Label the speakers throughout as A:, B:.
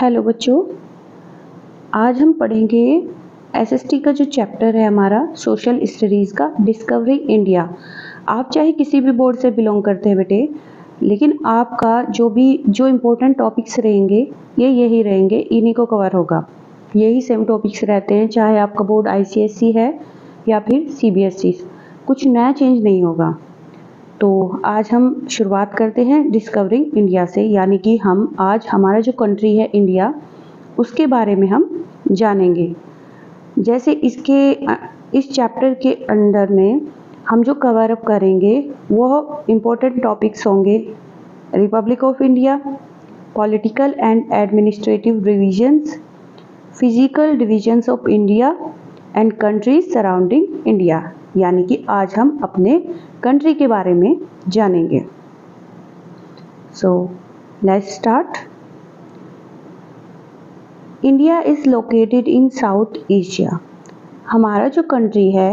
A: Hello बच्चों, आज हम पढ़ेंगे एसएसटी का जो चैप्टर है हमारा सोशल स्टडीज़ का डिस्कवरिंग इंडिया। आप चाहे किसी भी बोर्ड से बिलोंग करते हैं बेटे, लेकिन आपका जो इम्पोर्टेंट टॉपिक्स रहेंगे ये यही रहेंगे, इन्हीं को कवर होगा। यही सेम टॉपिक्स रहते हैं चाहे आपका बोर्ड आईसीएसई है या फिर सीबीएसई, कुछ नया चेंज नहीं होगा। तो आज हम शुरुआत करते हैं डिस्कवरिंग इंडिया से, यानी कि हम आज हमारा जो कंट्री है इंडिया उसके बारे में हम जानेंगे। जैसे इस चैप्टर के अंदर में हम जो कवर अप करेंगे वो इम्पोर्टेंट टॉपिक्स होंगे Republic of India, political and administrative divisions, physical divisions of India and countries surrounding India. यानी कि आज हम अपने कंट्री के बारे में जानेंगे। So let's start. India is located in south Asia. हमारा जो कंट्री है,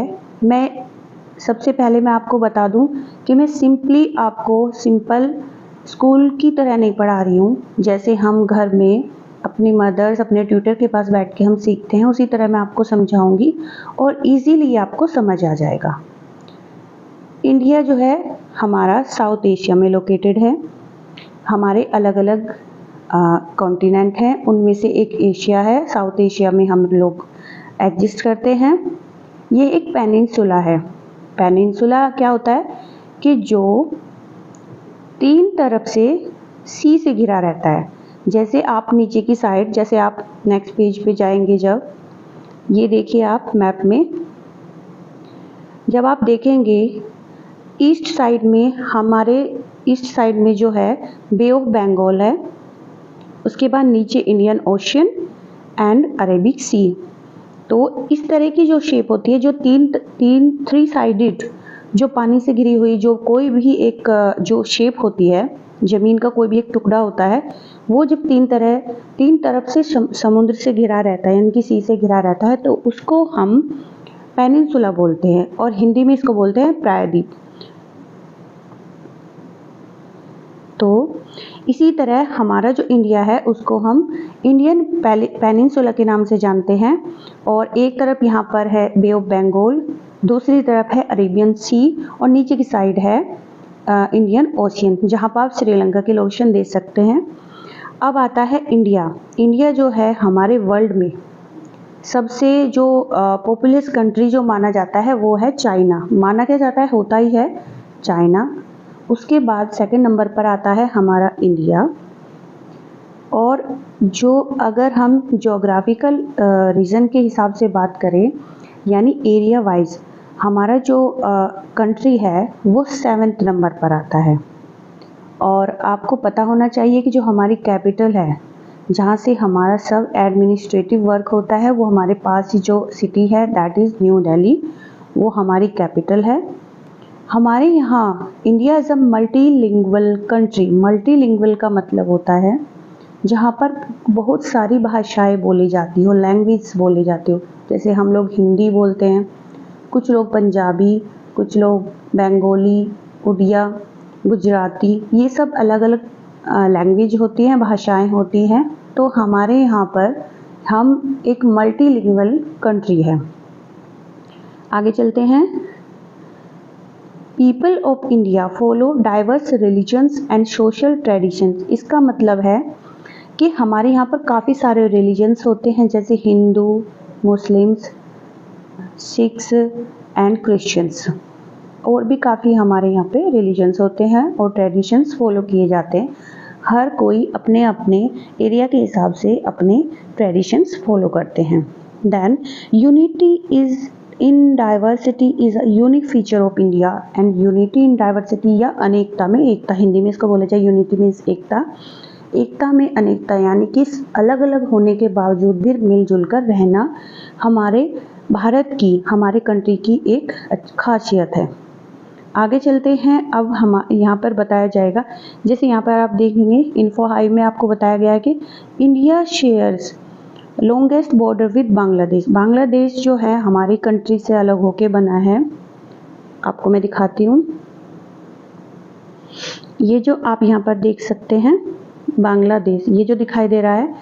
A: सबसे पहले मैं आपको बता दूं कि मैं आपको सिंपल स्कूल की तरह नहीं पढ़ा रही हूँ। जैसे हम घर में अपनी मदर्स अपने ट्यूटर के पास बैठ के हम सीखते हैं, उसी तरह मैं आपको समझाऊंगी और इजीली आपको समझ आ जाएगा। इंडिया जो है हमारा साउथ एशिया में लोकेटेड है। हमारे अलग अलग कॉन्टिनेंट हैं, उनमें से एक एशिया है। साउथ एशिया में हम लोग एग्जिस्ट करते हैं। ये एक पेनिनसुला है। पेनिनसुला क्या होता है कि जो तीन तरफ से सी से घिरा रहता है। जैसे आप नीचे की साइड, जैसे आप नेक्स्ट पेज पे जाएंगे, जब ये देखिए आप मैप में जब आप देखेंगे ईस्ट साइड में जो है बे ऑफ बंगाल है, उसके बाद नीचे इंडियन ओशियन एंड अरेबिक सी। तो इस तरह की जो शेप होती है, जो थ्री साइडेड, जो पानी से घिरी हुई, जो कोई भी एक जो शेप होती है, जमीन का कोई भी एक टुकड़ा होता है, वो जब तीन तरफ से समुद्र से घिरा रहता है, यानी कि सी से घिरा रहता है, तो उसको हम पेनिनसुला बोलते हैं और हिंदी में इसको बोलते हैं प्रायद्वीप। तो इसी तरह हमारा जो इंडिया है उसको हम इंडियन पेनिनसुला के नाम से जानते हैं। और एक तरफ यहाँ पर है बे ऑफ बंगाल, दूसरी तरफ है अरेबियन सी और नीचे की साइड है इंडियन ओशियन, जहाँ पर आप श्रीलंका के लोकेशन देख सकते हैं। अब आता है इंडिया। इंडिया जो है हमारे वर्ल्ड में सबसे जो पॉपुलस कंट्री जो माना जाता है वो है चाइना। माना क्या जाता है, होता ही है चाइना। उसके बाद सेकंड नंबर पर आता है हमारा इंडिया। और जो अगर हम ज्योग्राफिकल रीजन के हिसाब से बात करें, यानी एरिया वाइज, हमारा जो कंट्री है वो 7th नंबर पर आता है। और आपको पता होना चाहिए कि जो हमारी कैपिटल है, जहाँ से हमारा सब एडमिनिस्ट्रेटिव वर्क होता है, वो हमारे पास ही जो सिटी है दैट इज़ न्यू दिल्ली, वो हमारी कैपिटल है। हमारे यहाँ India is a multilingual country. Multilingual का मतलब होता है जहाँ पर बहुत सारी भाषाएं बोली जाती हो, लैंग्वेज बोली जाती हो। जैसे हम लोग हिंदी बोलते हैं, कुछ लोग पंजाबी, कुछ लोग बंगाली, उड़िया, गुजराती, ये सब अलग अलग लैंग्वेज होती हैं, भाषाएं होती हैं। तो हमारे यहाँ पर हम एक मल्टीलिंगुअल कंट्री है। आगे चलते हैं। People of India follow diverse religions and social traditions. इसका मतलब है कि हमारे यहाँ पर काफ़ी सारे रिलीजन्स होते हैं, जैसे Hindu, Muslims, Sikhs and Christians, और भी काफ़ी हमारे यहाँ पे रिलीजन्स होते हैं और ट्रेडिशंस फॉलो किए जाते हैं। हर कोई अपने अपने एरिया के हिसाब से अपने ट्रेडिशंस फॉलो करते हैं। Than unity is in diversity is a unique feature of India and unity in diversity या अनेकता में एकता, हिंदी में इसको बोला जाए यूनिटी मीन्स एकता, एकता में अनेकता, यानी कि अलग अलग होने के बावजूद भी मिलजुल कर रहना हमारे भारत की, हमारे कंट्री की एक खासियत है। आगे चलते हैं। अब हम यहाँ पर बताया जाएगा, जैसे यहाँ पर आप देखेंगे इन्फो हाइव में आपको बताया गया है कि India shares longest border with Bangladesh. Bangladesh जो है हमारी कंट्री से अलग होके बना है। आपको मैं दिखाती हूँ, ये जो आप यहाँ पर देख सकते हैं बांग्लादेश, ये जो दिखाई दे रहा है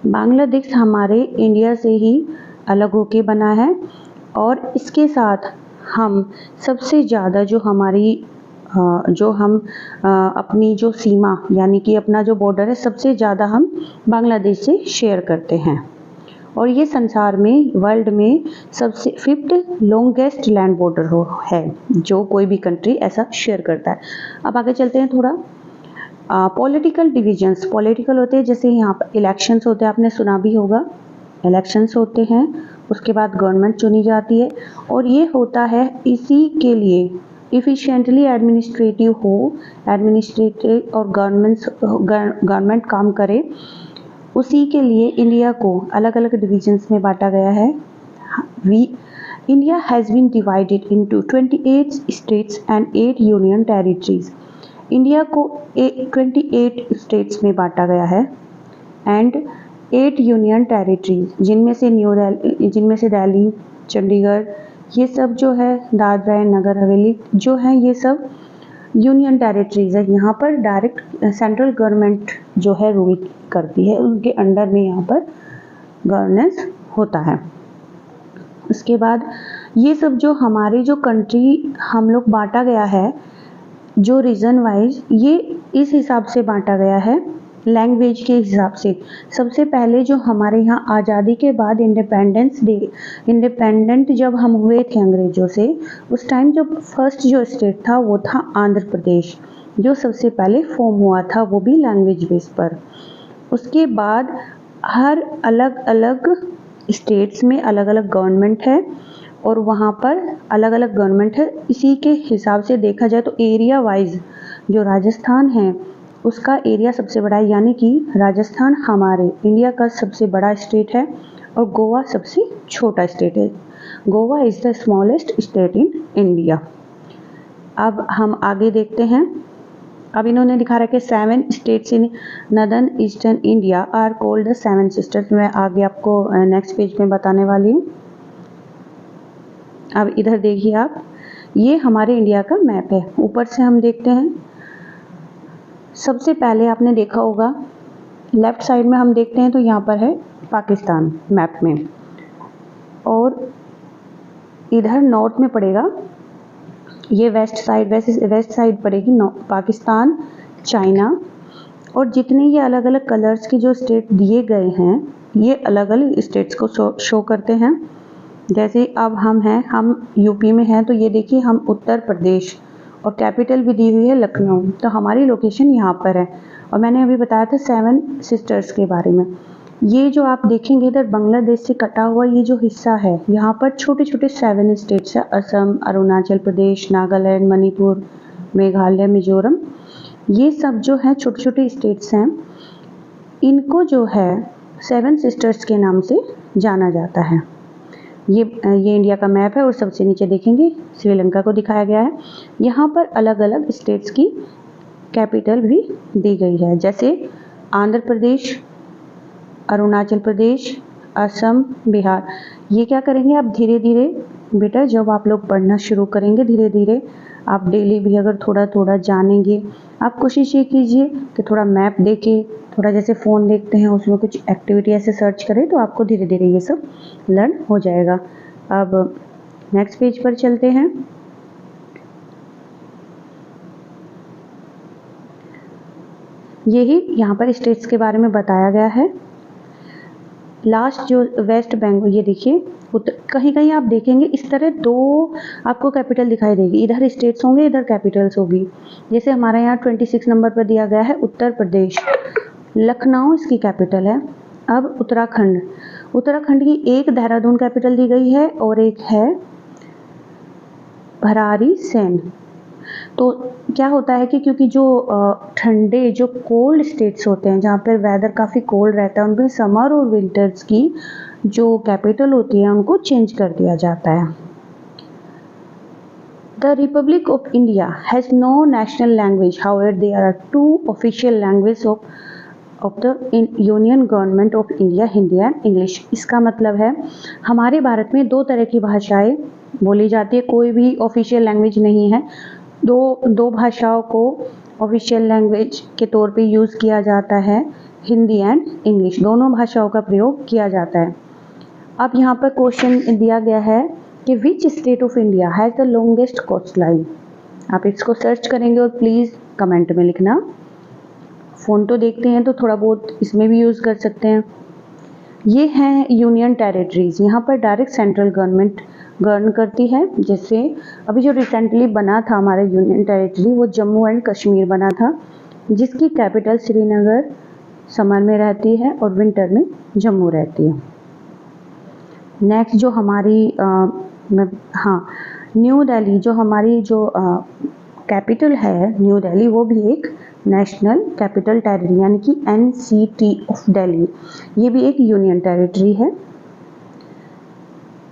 A: बांग्लादेश हमारे इंडिया से ही अलग होके बना है और इसके साथ हम सबसे ज़्यादा जो हमारी अपनी जो सीमा यानी कि अपना जो बॉर्डर है सबसे ज़्यादा हम बांग्लादेश से शेयर करते हैं और ये संसार में वर्ल्ड में सबसे 5th लॉन्गेस्ट लैंड बॉर्डर है जो कोई भी कंट्री ऐसा शेयर करता है। अब आगे चलते हैं थोड़ा। पॉलिटिकल डिविजन्स, पॉलिटिकल होते हैं जैसे यहाँ पर इलेक्शंस होते हैं, आपने सुना भी होगा, इलेक्शंस होते हैं, उसके बाद गवर्नमेंट चुनी जाती है और ये होता है इसी के लिए इफ़िशिएंटली एडमिनिस्ट्रेटिव और गवर्नमेंट काम करे, उसी के लिए इंडिया को अलग अलग डिविजन्स में बांटा गया है। India has been divided into 28 states and 8 union territories. India को 28 स्टेट्स में बांटा गया है एंड 8 यूनियन टेरिटरीज, जिनमें से दिल्ली, चंडीगढ़, ये सब जो है, दादरा एंड नगर हवेली जो है, ये सब यूनियन टेरिटरीज है। यहाँ पर डायरेक्ट सेंट्रल गवर्नमेंट जो है रूल करती है, उनके अंडर में यहाँ पर गवर्नेंस होता है। उसके बाद ये सब जो हमारे जो कंट्री हम लोग बांटा गया है जो रीजन वाइज, ये इस हिसाब से बांटा गया है लैंग्वेज के हिसाब से। सबसे पहले जो हमारे यहाँ आज़ादी के बाद इंडिपेंडेंट जब हम हुए थे अंग्रेज़ों से, उस टाइम जो फर्स्ट जो स्टेट था वो था आंध्र प्रदेश, जो सबसे पहले फॉर्म हुआ था, वो भी लैंग्वेज बेस पर। उसके बाद हर अलग अलग स्टेट्स में अलग अलग गवर्नमेंट है और वहाँ पर अलग अलग गवर्नमेंट है। इसी के हिसाब से देखा जाए तो एरिया वाइज जो राजस्थान है उसका एरिया सबसे बड़ा है, यानी कि राजस्थान हमारे इंडिया का सबसे बड़ा स्टेट है और गोवा सबसे छोटा स्टेट है। Goa is the smallest state in India. अब हम आगे देखते हैं। अब इन्होंने दिखा रखा है 7 states in northern eastern India are called the 7 sisters. मैं आगे आपको नेक्स्ट पेज में बताने वाली हूँ। अब इधर देखिए आप, ये हमारे इंडिया का मैप है। ऊपर से हम देखते हैं, सबसे पहले आपने देखा होगा लेफ्ट साइड में हम देखते हैं तो यहाँ पर है पाकिस्तान मैप में, और इधर नॉर्थ में पड़ेगा, ये वेस्ट साइड पड़ेगी पाकिस्तान, चाइना, और जितने ये अलग अलग कलर्स के जो स्टेट दिए गए हैं ये अलग अलग स्टेट्स को शो करते हैं। जैसे अब हम यूपी में हैं तो ये देखिए हम उत्तर प्रदेश, और कैपिटल भी दी हुई है लखनऊ, तो हमारी लोकेशन यहाँ पर है। और मैंने अभी बताया था 7 सिस्टर्स के बारे में। ये जो आप देखेंगे इधर बांग्लादेश से कटा हुआ ये जो हिस्सा है, यहाँ पर छोटे छोटे 7 स्टेट्स है, असम, अरुणाचल प्रदेश, नागालैंड, मणिपुर, मेघालय, मिजोरम, ये सब जो है छोटे छोटे स्टेट्स हैं। इनको जो है 7 सिस्टर्स के नाम से जाना जाता है। ये इंडिया का मैप है और सबसे नीचे देखेंगे श्रीलंका को दिखाया गया है। यहाँ पर अलग अलग स्टेट्स की कैपिटल भी दी गई है, जैसे आंध्र प्रदेश, अरुणाचल प्रदेश, असम, बिहार। ये क्या करेंगे आप धीरे धीरे बेटा, जब आप लोग पढ़ना शुरू करेंगे धीरे धीरे, आप डेली भी अगर थोड़ा थोड़ा जानेंगे, आप कोशिश ये कीजिए कि थोड़ा मैप देखें, थोड़ा जैसे फ़ोन देखते हैं उसमें कुछ एक्टिविटी ऐसे सर्च करें तो आपको धीरे धीरे ये सब लर्न हो जाएगा। अब नेक्स्ट पेज पर चलते हैं। यही यहाँ पर स्टेट्स के बारे में बताया गया है। लास्ट जो वेस्ट बंगाल, ये देखिए कहीं कहीं आप देखेंगे इस तरह 2 आपको कैपिटल दिखाई देगी, इधर स्टेट्स होंगे इधर कैपिटल्स होगी। जैसे हमारे यहाँ 26 नंबर पर दिया गया है उत्तर प्रदेश, लखनऊ इसकी कैपिटल है। अब उत्तराखंड की एक देहरादून कैपिटल दी गई है और एक है भरारी सेन। तो क्या होता है कि क्योंकि जो ठंडे जो कोल्ड स्टेट्स होते हैं जहाँ पर वेदर काफ़ी कोल्ड रहता है, उनमें समर और विंटर्स की जो कैपिटल होती है उनको चेंज कर दिया जाता है। The Republic of India has no national language, however there are 2 official languages of the Union Government of India, Hindi and English. इसका मतलब है हमारे भारत में 2 तरह की भाषाएं बोली जाती है, कोई भी ऑफिशियल लैंग्वेज नहीं है। दो भाषाओं को ऑफिशियल लैंग्वेज के तौर पे यूज़ किया जाता है, हिंदी एंड इंग्लिश दोनों भाषाओं का प्रयोग किया जाता है। अब यहाँ पर क्वेश्चन दिया गया है कि which state of India has the longest coastline. आप इसको सर्च करेंगे और प्लीज़ कमेंट में लिखना। फ़ोन तो देखते हैं तो थोड़ा बहुत इसमें भी यूज़ कर सकते हैं। ये हैं यूनियन टेरिटरीज़, यहाँ पर डायरेक्ट सेंट्रल गवर्नमेंट गवर्न करती है। जैसे अभी जो रिसेंटली बना था हमारा यूनियन टेरिटरी, वो जम्मू एंड कश्मीर बना था, जिसकी कैपिटल श्रीनगर समर में रहती है और विंटर में जम्मू रहती है। नेक्स्ट जो हमारी न्यू दिल्ली, जो हमारी जो कैपिटल है न्यू दिल्ली, वो भी एक नेशनल कैपिटल टेरिटरी यानी कि NCT ऑफ दिल्ली, ये भी एक यूनियन टेरिटरी है।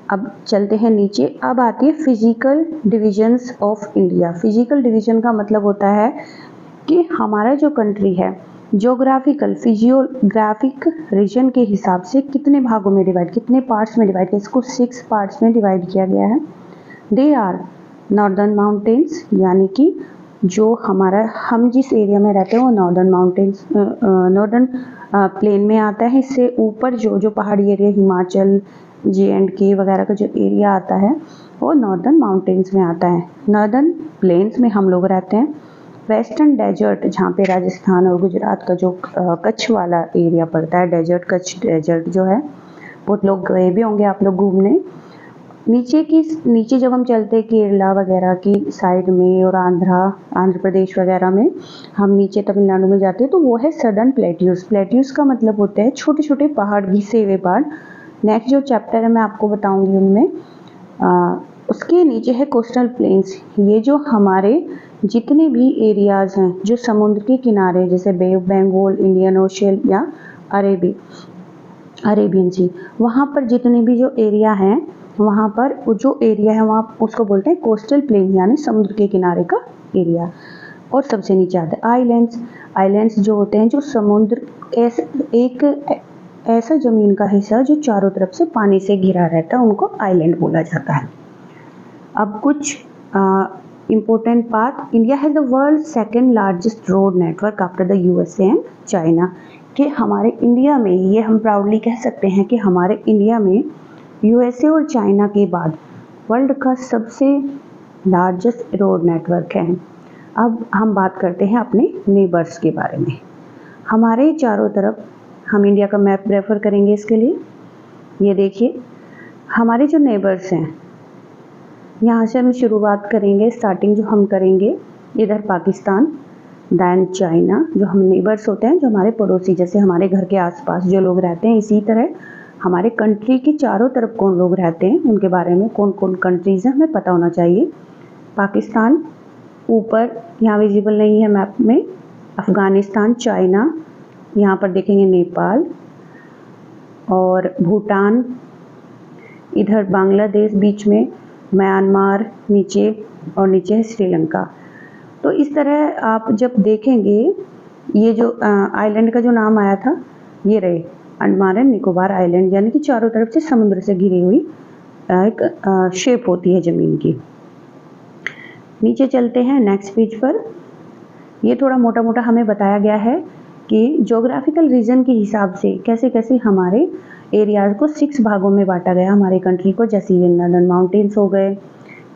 A: अब चलते हैं नीचे। अब आती है physical divisions of India. Physical division का मतलब होता है कि हमारा जो कंट्री है जोग्राफिकल फिजियोग्राफिक रीजन के हिसाब से कितने भागों में डिवाइड, कितने पार्ट्स में डिवाइड किया, इसको 6 पार्ट्स में डिवाइड किया गया है। दे आर नॉर्दर्न माउंटेन्स, यानी कि जो हम जिस एरिया में रहते हैं वो नॉर्दर्न माउंटेन्स नॉर्दर्न प्लेन में आता है। इससे ऊपर जो पहाड़ी एरिया हिमाचल J&K वगैरह का जो एरिया आता है वो नॉर्दर्न माउंटेन्स में आता है। नॉर्दर्न प्लेन्स में हम लोग रहते हैं। वेस्टर्न डेजर्ट, जहाँ पे राजस्थान और गुजरात का जो कच्छ वाला एरिया पड़ता है, डेजर्ट, कच्छ डेजर्ट जो है, बहुत लोग गए भी होंगे आप लोग घूमने। नीचे जब हम चलते केरला वगैरह की साइड में और आंध्र प्रदेश वगैरह में, हम नीचे तमिलनाडु में जाते हैं तो वो है सदर्न प्लेट्यूज। प्लेट्यूज का मतलब होता है छोटे छोटे पहाड़, घिसे हुए पहाड़। नेक्स्ट जो चैप्टर है मैं आपको बताऊंगी उनमें, उसके नीचे है कोस्टल प्लेन्स। ये जो हमारे जितने भी एरियाज़ हैं जो समुद्र के किनारे, जैसे बे ऑफ बंगाल, इंडियन ओशन या अरेबियन सी, वहाँ पर जितने भी जो एरिया हैं, वहाँ पर जो एरिया है वहाँ उसको बोलते हैं कोस्टल प्लेन, यानी समुद्र के किनारे का एरिया। और सबसे नीचे आते हैं आइलैंड्स। आइलैंड्स जो होते हैं जो समुद्र एक ऐसा ज़मीन का हिस्सा जो चारों तरफ से पानी से घिरा रहता है, उनको आइलैंड बोला जाता है। अब कुछ इम्पोर्टेंट बात, India has the world second largest road network after the USA and China. कि हमारे इंडिया में, ये हम प्राउडली कह सकते हैं कि हमारे इंडिया में USA और चाइना के बाद वर्ल्ड का सबसे लार्जेस्ट रोड नेटवर्क है। अब हम बात करते हैं अपने नेबर्स के बारे में। हमारे चारों तरफ, हम इंडिया का मैप रेफर करेंगे इसके लिए। ये देखिए हमारे जो नेबर्स हैं, यहाँ से हम शुरुआत करेंगे। स्टार्टिंग जो हम करेंगे इधर पाकिस्तान, दैन चाइना, जो हम नेबर्स होते हैं, जो हमारे पड़ोसी, जैसे हमारे घर के आसपास जो लोग रहते हैं। इसी तरह हमारे कंट्री के चारों तरफ कौन लोग रहते हैं, उनके बारे में कौन कौन कंट्रीज़ हैं हमें पता होना चाहिए। पाकिस्तान ऊपर यहाँ विजिबल नहीं है मैप में, अफ़गानिस्तान, चाइना, यहाँ पर देखेंगे नेपाल और भूटान, इधर बांग्लादेश बीच में, म्यांमार नीचे, और नीचे है श्रीलंका। तो इस तरह आप जब देखेंगे, ये जो आइलैंड का जो नाम आया था, ये रहे अंडमान एंड निकोबार आइलैंड, यानी कि चारों तरफ से समुद्र से घिरी हुई एक शेप होती है ज़मीन की। नीचे चलते हैं नेक्स्ट पेज पर। ये थोड़ा मोटा मोटा हमें बताया गया है कि ज्योग्राफिकल रीजन के हिसाब से कैसे कैसे हमारे एरियाज़ को 6 भागों में बांटा गया हमारे कंट्री को। जैसे ये नॉर्दर्न माउंटेन्स हो गए,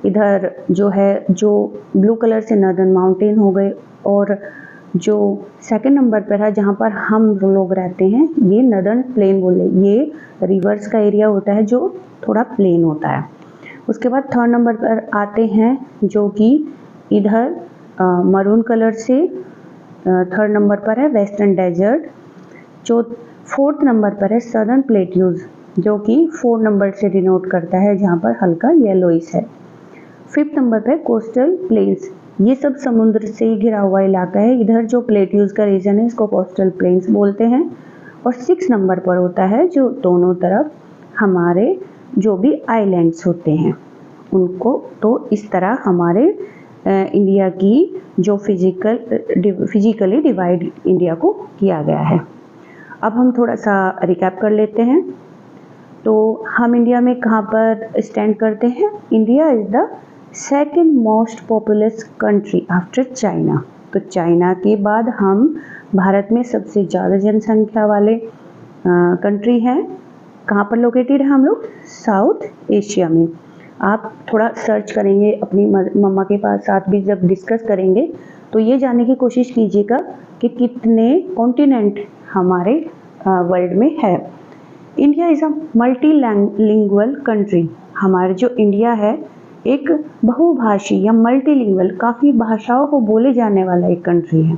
A: इधर जो है जो ब्लू कलर से नॉर्दर्न माउंटेन हो गए, और जो सेकंड नंबर पर है जहाँ पर हम लोग रहते हैं, ये नॉर्दर्न प्लेन बोले। ये रिवर्स का एरिया होता है जो थोड़ा प्लेन होता है। उसके बाद थर्ड नंबर पर आते हैं जो कि इधर मरून कलर से थर्ड नंबर पर है वेस्टर्न डेजर्ट। जो फोर्थ नंबर पर है सदर्न प्लेट्यूज, जो कि 4 नंबर से डिनोट करता है, जहाँ पर हल्का येलोइश है। फिफ्थ नंबर पर कोस्टल प्लेन्स, ये सब समुद्र से घिरा हुआ इलाका है। इधर जो प्लेट्यूज का रीजन है इसको कोस्टल प्लेन्स बोलते हैं। और 6 नंबर पर होता है जो दोनों तरफ हमारे जो भी आइलैंड्स होते हैं उनको। तो इस तरह हमारे इंडिया की जो फिजिकली डिवाइड इंडिया को किया गया है। अब हम थोड़ा सा रिकैप कर लेते हैं। तो हम इंडिया में कहाँ पर स्टैंड करते हैं? India is the second most populous country after China. तो चाइना के बाद हम भारत में सबसे ज़्यादा जनसंख्या वाले कंट्री हैं। कहाँ पर लोकेटेड है हम लोग? साउथ एशिया में। आप थोड़ा सर्च करेंगे अपनी मम्मा के पास, साथ भी जब डिस्कस करेंगे तो ये जानने की कोशिश कीजिएगा कि कितने कॉन्टिनेंट हमारे वर्ल्ड में है। India is a multilingual country. हमारा जो इंडिया है एक बहुभाषी या मल्टीलिंगुअल, काफ़ी भाषाओं को बोले जाने वाला एक कंट्री है।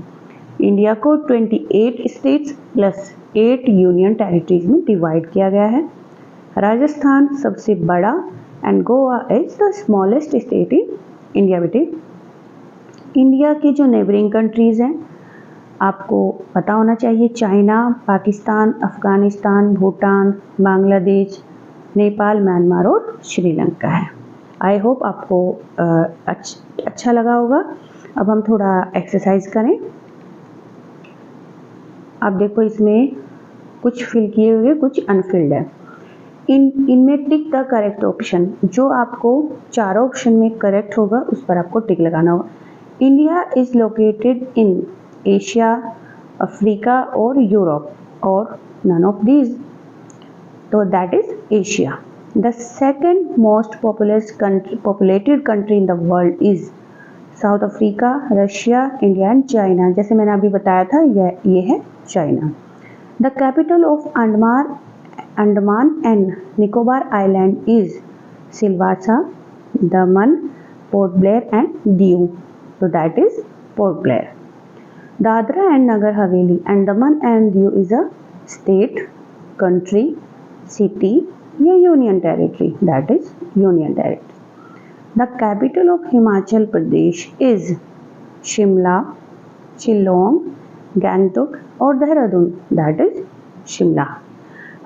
A: इंडिया को 28 स्टेट्स प्लस 8 यूनियन टेरिटरीज में डिवाइड किया गया है। राजस्थान सबसे बड़ा and Goa is the smallest state in India. बेटे, इंडिया के जो नेबरिंग कंट्रीज़ हैं आपको पता होना चाहिए, चाइना, पाकिस्तान, अफ़गानिस्तान, भूटान, बांग्लादेश, नेपाल, म्यांमार और श्रीलंका है। आई होप आपको अच्छा लगा होगा। अब हम थोड़ा एक्सरसाइज करें। आप देखो, इसमें कुछ फिल किए हुए, कुछ अनफिल्ड है। इनमें टिक द करेक्ट ऑप्शन। जो आपको चारों ऑप्शन में करेक्ट होगा उस पर आपको टिक लगाना होगा। India is located in Asia, Africa और यूरोप और नन ऑफ दीज, तो that is Asia. The second most populated country in the world is South Africa, Russia, India and China. जैसे मैंने अभी बताया था, ये है China. The capital of Andaman and Nicobar island is Silvassa, Daman, Port Blair and Diu, तो that is Port Blair. Dadra and Nagar Haveli, Andaman and Diu is a state, country, city या union territory, that is union territory. The capital of Himachal Pradesh is Shimla, Shillong, Gangtok और देहरादून, दैट इज शिमला।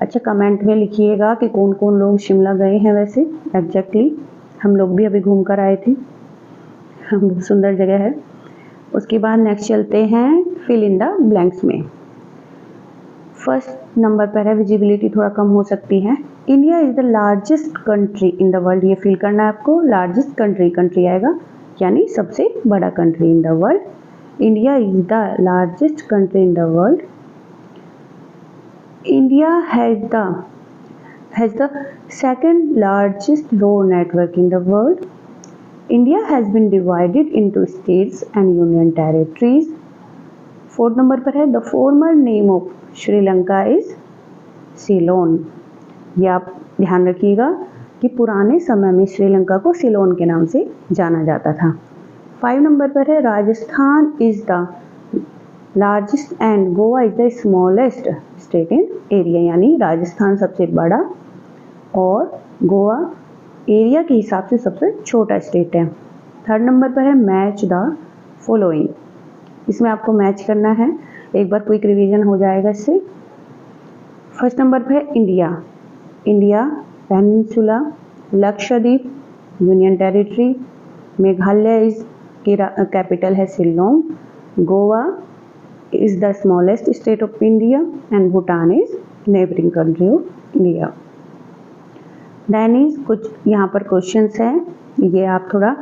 A: अच्छा, कमेंट में लिखिएगा कि कौन कौन लोग शिमला गए हैं। वैसे एग्जैक्टली हम लोग भी अभी घूम कर आए थे, बहुत सुंदर जगह है। उसके बाद नेक्स्ट चलते हैं फिल इन द ब्लैंक्स में। फर्स्ट नंबर पर है विजिबिलिटी थोड़ा कम हो सकती है। India is the largest country in the world, ये फिल करना है आपको। लार्जेस्ट कंट्री आएगा, यानी सबसे बड़ा country in the world. India is the largest country in the world. India has the second largest road network in the world. India has been divided into states and union territories. Fourth number पर है the former name of Sri Lanka is Ceylon. ये आप ध्यान रखिएगा कि पुराने समय में श्रीलंका को सिलोन के नाम से जाना जाता था। 5 नंबर पर है Rajasthan is the largest and Goa is the smallest state in area, यानी राजस्थान सबसे बड़ा और गोवा एरिया के हिसाब से सबसे छोटा स्टेट है। 3rd नंबर पर है मैच द फॉलोइंग। इसमें आपको मैच करना है, एक बार क्विक रिवीजन हो जाएगा इससे। फर्स्ट नंबर पर है India, peninsula, Lakshadweep, union territory, Meghalaya is की कैपिटल है Shillong, Goa is the smallest state of India and Bhutan is neighboring country of India. Then is कुछ यहाँ पर क्वेश्चंस हैं, ये आप थोड़ा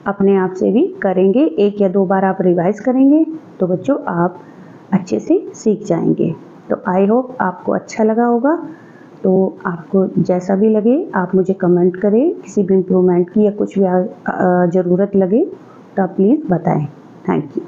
A: अपने आप से भी करेंगे, 1 या 2 बार आप रिवाइज करेंगे तो बच्चों आप अच्छे से सीख जाएंगे। तो आई होप आपको अच्छा लगा होगा। तो आपको जैसा भी लगे आप मुझे कमेंट करें, किसी भी इम्प्रूवमेंट की या कुछ भी ज़रूरत लगे तो आप प्लीज़ बताएं। Thank you.